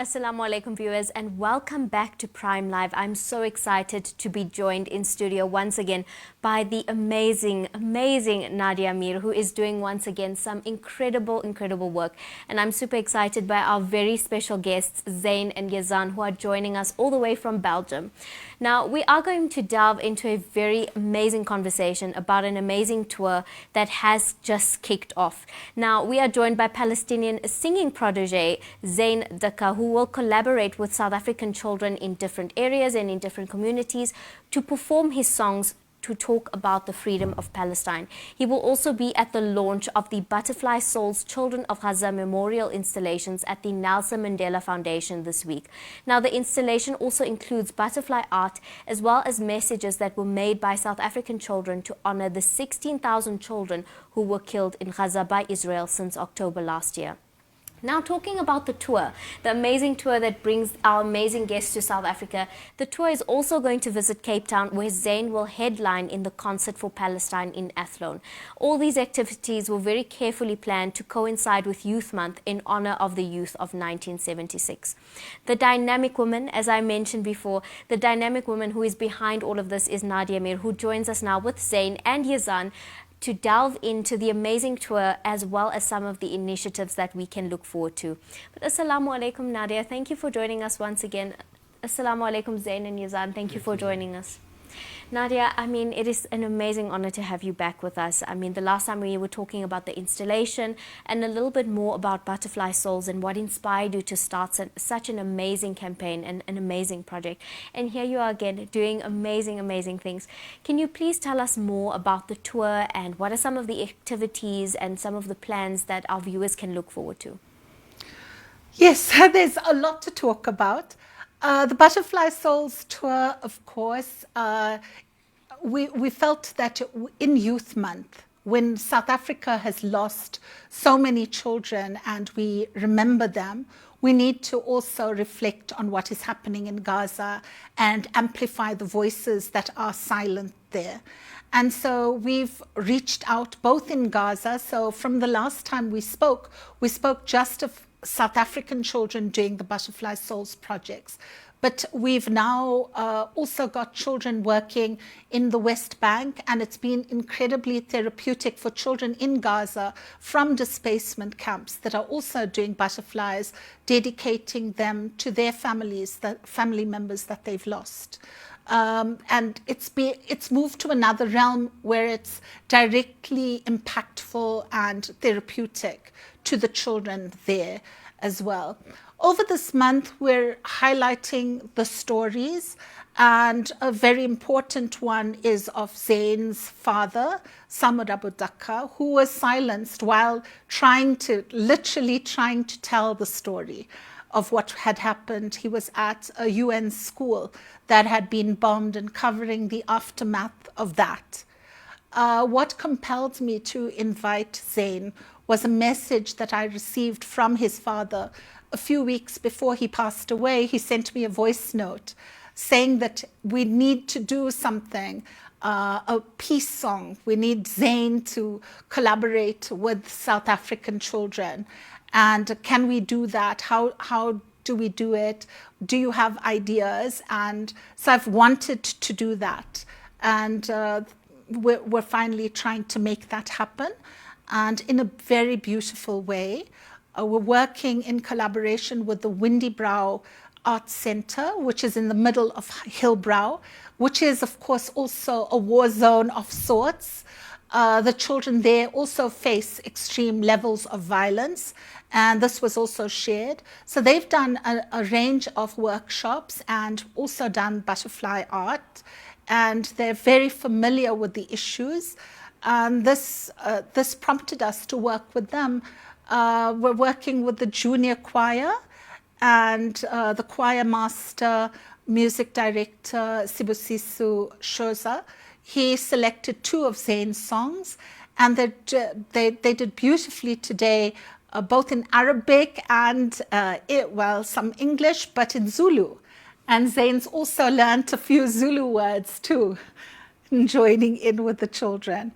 Assalamu alaikum viewers and welcome back to Prime Live. I'm so excited to be joined in studio once again by the amazing Nadia Meer, who is doing once again some incredible work. And I'm super excited by our very special guests Zain and Yazaan, who are joining us all the way from Belgium. Now we are going to delve into a very amazing conversation about an amazing tour that has just kicked off. Now we are joined by Palestinian singing prodigy Zain Abu Daqqa, who will collaborate with South African children in different areas and in different communities to perform his songs to talk about the freedom of Palestine. He will also be at the launch of the Butterfly Souls Children of Gaza memorial installations at the Nelson Mandela Foundation this week. Now, the installation also includes butterfly art as well as messages that were made by South African children to honor the 16,000 children who were killed in Gaza by Israel since October last year. Now, talking about the tour, the amazing tour that brings our amazing guests to South Africa, the tour is also going to visit Cape Town, where Zain will headline in the Concert for Palestine in Athlone. All these activities were very carefully planned to coincide with Youth Month in honor of the youth of 1976. The dynamic woman, as I mentioned before, the dynamic woman who is behind all of this is Nadia Meer, who joins us now with Zain and Yazaan to delve into the amazing tour as well as some of the initiatives that we can look forward to. But Assalamu alaikum, Nadia. Thank you for joining us once again. Assalamu alaikum, Zain and Yazaan. Thank you for joining us. Nadia, I mean, it is an amazing honor to have you back with us. I mean, the last time we were talking about the installation and a little bit more about Butterfly Souls and what inspired you to start such an amazing campaign and an amazing project. And here you are again doing amazing things. Can you please tell us more about the tour and what are some of the activities and some of the plans that our viewers can look forward to? Yes, there's a lot to talk about. The Butterfly Souls tour, of course, we felt that in Youth Month, when South Africa has lost so many children and we remember them, we need to also reflect on what is happening in Gaza and amplify the voices that are silent there. And so we've reached out both in Gaza. So from the last time we spoke just of South African children doing the Butterfly Souls projects. But we've now also got children working in the West Bank, and it's been incredibly therapeutic for children in Gaza from displacement camps that are also doing butterflies, dedicating them to their families, the family members that they've lost. And it's moved to another realm where it's directly impactful and therapeutic to the children there as well. Over this month, we're highlighting the stories, and a very important one is of Zain's father, Zain Abu Daqqa, who was silenced while literally trying to tell the story of what had happened. He was at a UN school that had been bombed and covering the aftermath of that. What compelled me to invite Zain was a message that I received from his father a few weeks before he passed away. He sent me a voice note saying that we need to do something, a peace song. We need Zain to collaborate with South African children. And can we do that? How do we do it? Do you have ideas? And so I've wanted to do that. And we're finally trying to make that happen, and in a very beautiful way. We're working in collaboration with the Windy Brow Art Center, which is in the middle of Hillbrow, which is, of course, also a war zone of sorts. The children there also face extreme levels of violence, and this was also shared. So they've done a range of workshops and also done butterfly art, and they're very familiar with the issues. And this prompted us to work with them. We're working with the junior choir and the choir master, music director, Sibusiso Shoza. He selected 2 of Zain's songs, and they did beautifully today, both in Arabic and, some English, but in Zulu. And Zain's also learned a few Zulu words too, joining in with the children.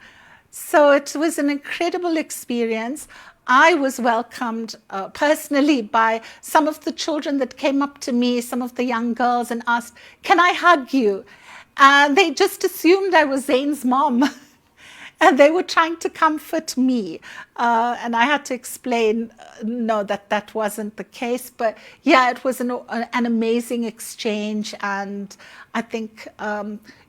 So it was an incredible experience. I was welcomed personally by some of the children that came up to me, some of the young girls, and asked, "Can I hug you?" And they just assumed I was Zain's mom. And they were trying to comfort me. And I had to explain, no, that wasn't the case. But yeah, it was an amazing exchange. And I think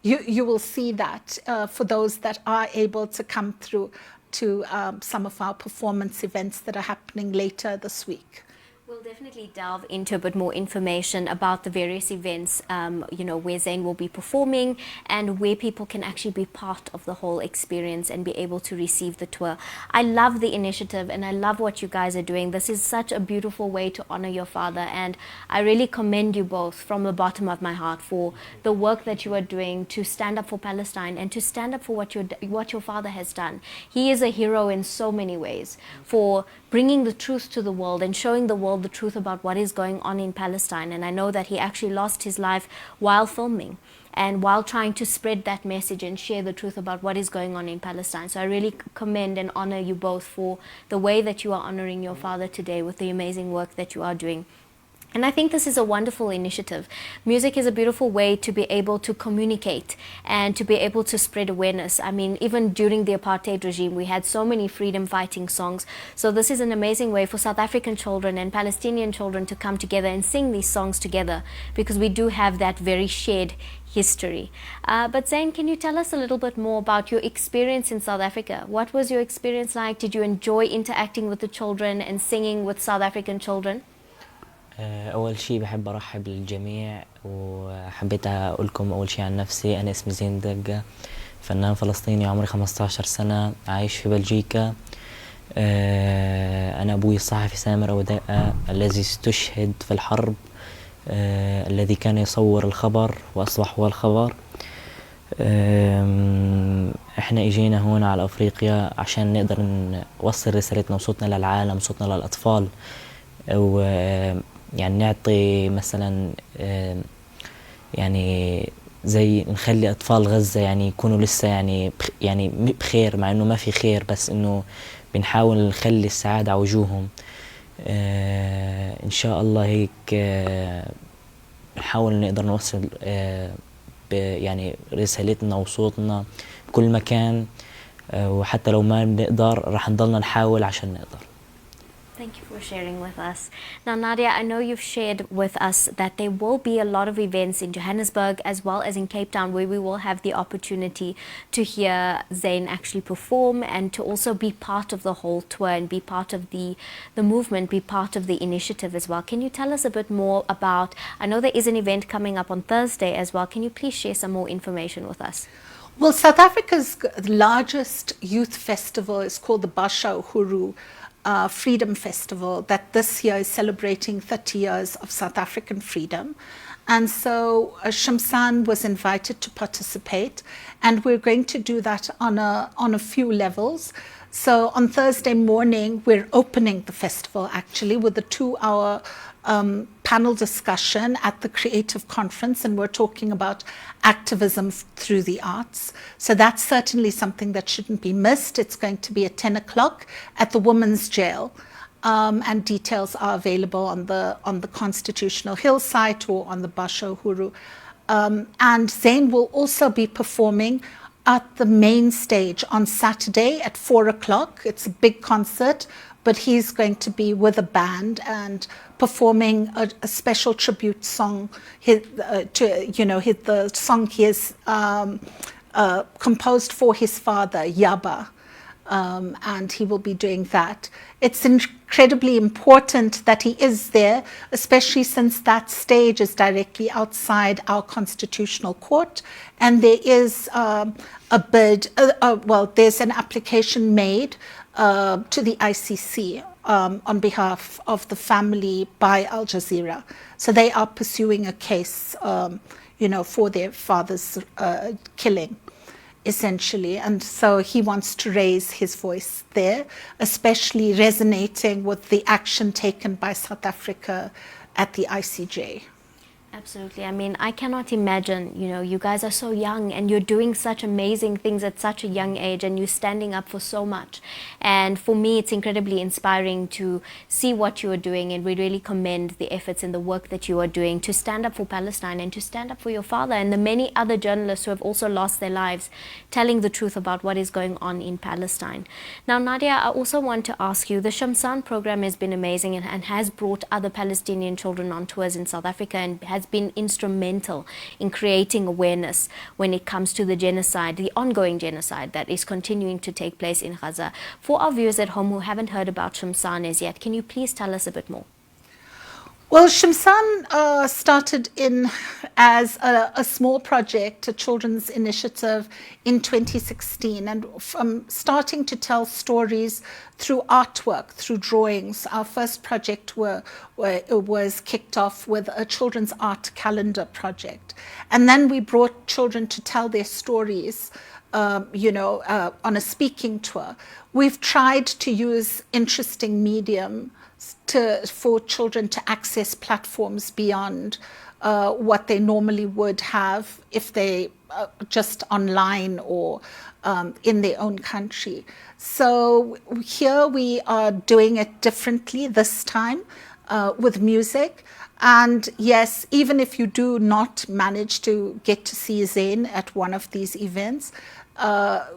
you will see that for those that are able to come through to some of our performance events that are happening later this week. We'll definitely delve into a bit more information about the various events, where Zain will be performing and where people can actually be part of the whole experience and be able to receive the tour. I love the initiative and I love what you guys are doing. This is such a beautiful way to honor your father, and I really commend you both from the bottom of my heart for the work that you are doing to stand up for Palestine and to stand up for what your father has done. He is a hero in so many ways for bringing the truth to the world and showing the world the truth about what is going on in Palestine. And I know that he actually lost his life while filming and while trying to spread that message and share the truth about what is going on in Palestine. So I really commend and honor you both for the way that you are honoring your father today with the amazing work that you are doing. And I think this is a wonderful initiative. Music is a beautiful way to be able to communicate and to be able to spread awareness. I mean, even during the apartheid regime, we had so many freedom fighting songs. So this is an amazing way for South African children and Palestinian children to come together and sing these songs together, because we do have that very shared history. But Zain, can you tell us a little bit more about your experience in South Africa? What was your experience like? Did you enjoy interacting with the children and singing with South African children? أول شيء بحب أرحب للجميع، وحبيت أقول لكم أول شيء عن نفسي. أنا اسمي زين دقة، فنان فلسطيني، عمري 15 سنة، عايش في بلجيكا. أنا أبوي الصحفي سامر أبو دقة الذي استشهد في الحرب، الذي كان يصور الخبر وأصبح هو الخبر. إحنا إجينا هون على أفريقيا عشان نقدر نوصل رسالتنا وصوتنا للعالم، صوتنا للأطفال، أو يعني نعطي مثلا يعني زي نخلي أطفال غزة يعني يكونوا لسه يعني بخير، مع إنه ما في خير، بس إنه بنحاول نخلي السعادة على وجوههم. إن شاء الله هيك نحاول نقدر نوصل يعني رسالتنا وصوتنا بكل مكان، وحتى لو ما بنقدر رح نضلنا نحاول عشان نقدر. Thank you for sharing with us. Now, Nadia, I know you've shared with us that there will be a lot of events in Johannesburg as well as in Cape Town where we will have the opportunity to hear Zain actually perform and to also be part of the whole tour and be part of the movement, be part of the initiative as well. Can you tell us a bit more about, I know there is an event coming up on Thursday as well. Can you please share some more information with us? Well, South Africa's largest youth festival is called the Basha Uhuru Freedom Festival, that this year is celebrating 30 years of South African freedom. And so Shamsaan was invited to participate, and we're going to do that on a few levels. So on Thursday morning, we're opening the festival actually with a 2-hour panel discussion at the Creative Conference, and we're talking about activism through the arts. So that's certainly something that shouldn't be missed. It's going to be at 10 o'clock at the Women's Jail, and details are available on the Constitutional Hill site or on the Basha Uhuru. And Zain will also be performing at the main stage on Saturday at 4 o'clock. It's a big concert, but he's going to be with a band and performing a special tribute song the song he has composed for his father, Yaba. And he will be doing that. It's incredibly important that he is there, especially since that stage is directly outside our constitutional court, and there is there's an application made to the ICC on behalf of the family by Al Jazeera. So they are pursuing a case, for their father's killing, essentially. And so he wants to raise his voice there, especially resonating with the action taken by South Africa at the ICJ. Absolutely. I mean, I cannot imagine, you guys are so young and you're doing such amazing things at such a young age and you're standing up for so much. And for me, it's incredibly inspiring to see what you are doing, and we really commend the efforts and the work that you are doing to stand up for Palestine and to stand up for your father and the many other journalists who have also lost their lives telling the truth about what is going on in Palestine. Now, Nadia, I also want to ask you, the Shamsaan program has been amazing and has brought other Palestinian children on tours in South Africa and has been instrumental in creating awareness when it comes to the genocide, the ongoing genocide that is continuing to take place in Gaza. For our viewers at home who haven't heard about Shamsaan as yet, can you please tell us a bit more? Well, Shamsaan started as a small project, a children's initiative in 2016, and from starting to tell stories through artwork, through drawings. Our first project was kicked off with a children's art calendar project, and then we brought children to tell their stories on a speaking tour. We've tried to use interesting medium for children to access platforms beyond what they normally would have if they just online or in their own country. So here we are doing it differently this time with music. And yes, even if you do not manage to get to see Zain at one of these events,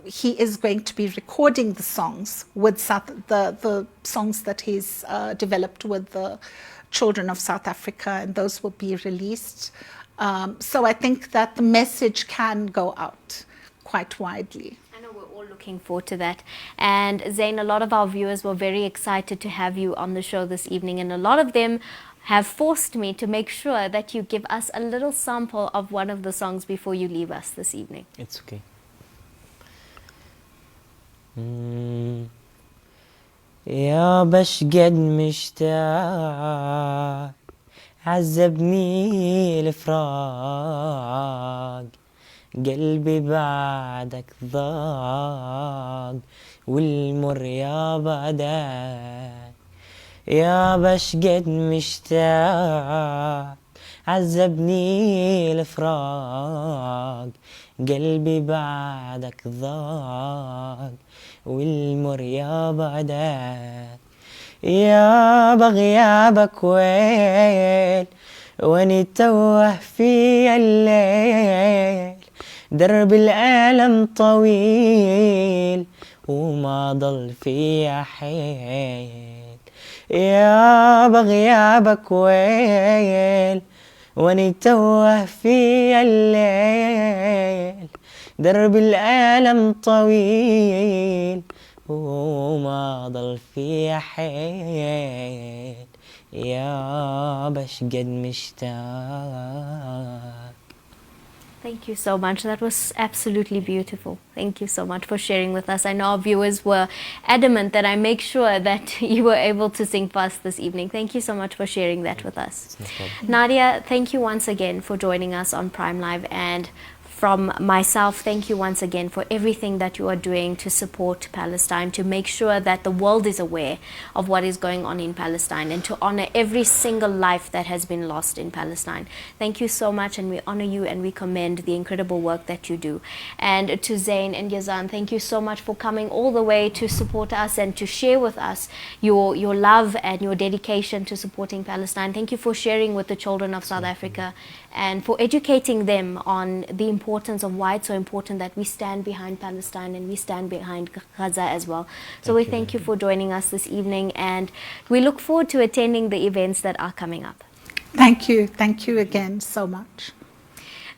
he is going to be recording the songs with the songs that he's developed with the children of South Africa, and those will be released. So I think that the message can go out quite widely. I know we're all looking forward to that. And Zain, a lot of our viewers were very excited to have you on the show this evening, and a lot of them have forced me to make sure that you give us a little sample of one of the songs before you leave us this evening. It's okay. يا بش قد مشتاق عذبني الفراق قلبي بعدك ضاق والمر يا بعدك يا بش قد مشتاق عذبني الفراق قلبي بعدك ضاق والمر يا بعدك يا بغيابك ويل واني توه في الليل درب الألم طويل وما ضل في حيل يا بغيابك ويل واني توه في الليل درب الألم طويل وما ضل في حيل يا بش قد مشتاق. Thank you so much. That was absolutely beautiful. Thank you so much for sharing with us. I know our viewers were adamant that I make sure that you were able to sing for us this evening. Thank you so much for sharing that with us. Nadia, thank you once again for joining us on Prime Live, and from myself, thank you once again for everything that you are doing to support Palestine, to make sure that the world is aware of what is going on in Palestine, and to honor every single life that has been lost in Palestine. Thank you so much, and we honor you and we commend the incredible work that you do. And to Zain and Yazaan, thank you so much for coming all the way to support us and to share with us your love and your dedication to supporting Palestine. Thank you for sharing with the children of South Africa and for educating them on the importance of why it's so important that we stand behind Palestine and we stand behind Gaza as well. So we thank you for joining us this evening, and we look forward to attending the events that are coming up. Thank you. Thank you again so much.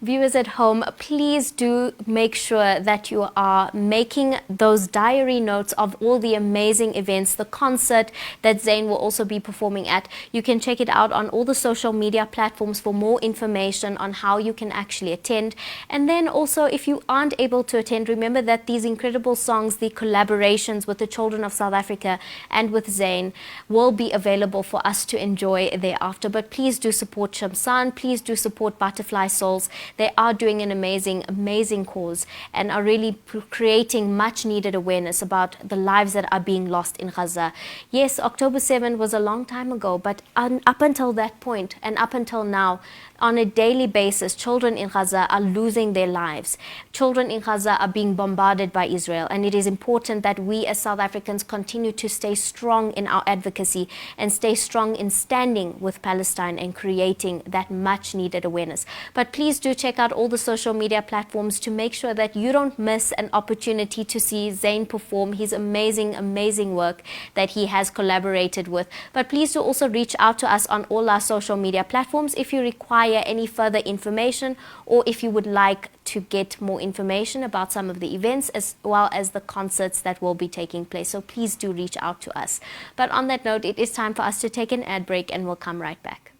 Viewers at home, please do make sure that you are making those diary notes of all the amazing events, the concert that Zain will also be performing at. You can check it out on all the social media platforms for more information on how you can actually attend. And then also, if you aren't able to attend, remember that these incredible songs, the collaborations with the children of South Africa and with Zain, will be available for us to enjoy thereafter. But please do support Shamsaan, please do support Butterfly Souls. They are doing an amazing cause and are really creating much needed awareness about the lives that are being lost in Gaza. Yes, October 7 was a long time ago, but up until that point and up until now, On a daily basis, children in Gaza are losing their lives. Children in Gaza are being bombarded by Israel, and it is important that we as South Africans continue to stay strong in our advocacy and stay strong in standing with Palestine and creating that much needed awareness. But please do check out all the social media platforms to make sure that you don't miss an opportunity to see Zain perform his amazing work that he has collaborated with. But please do also reach out to us on all our social media platforms if you require any further information, or if you would like to get more information about some of the events as well as the concerts that will be taking place. So please do reach out to us. But on that note, it is time for us to take an ad break, and we'll come right back.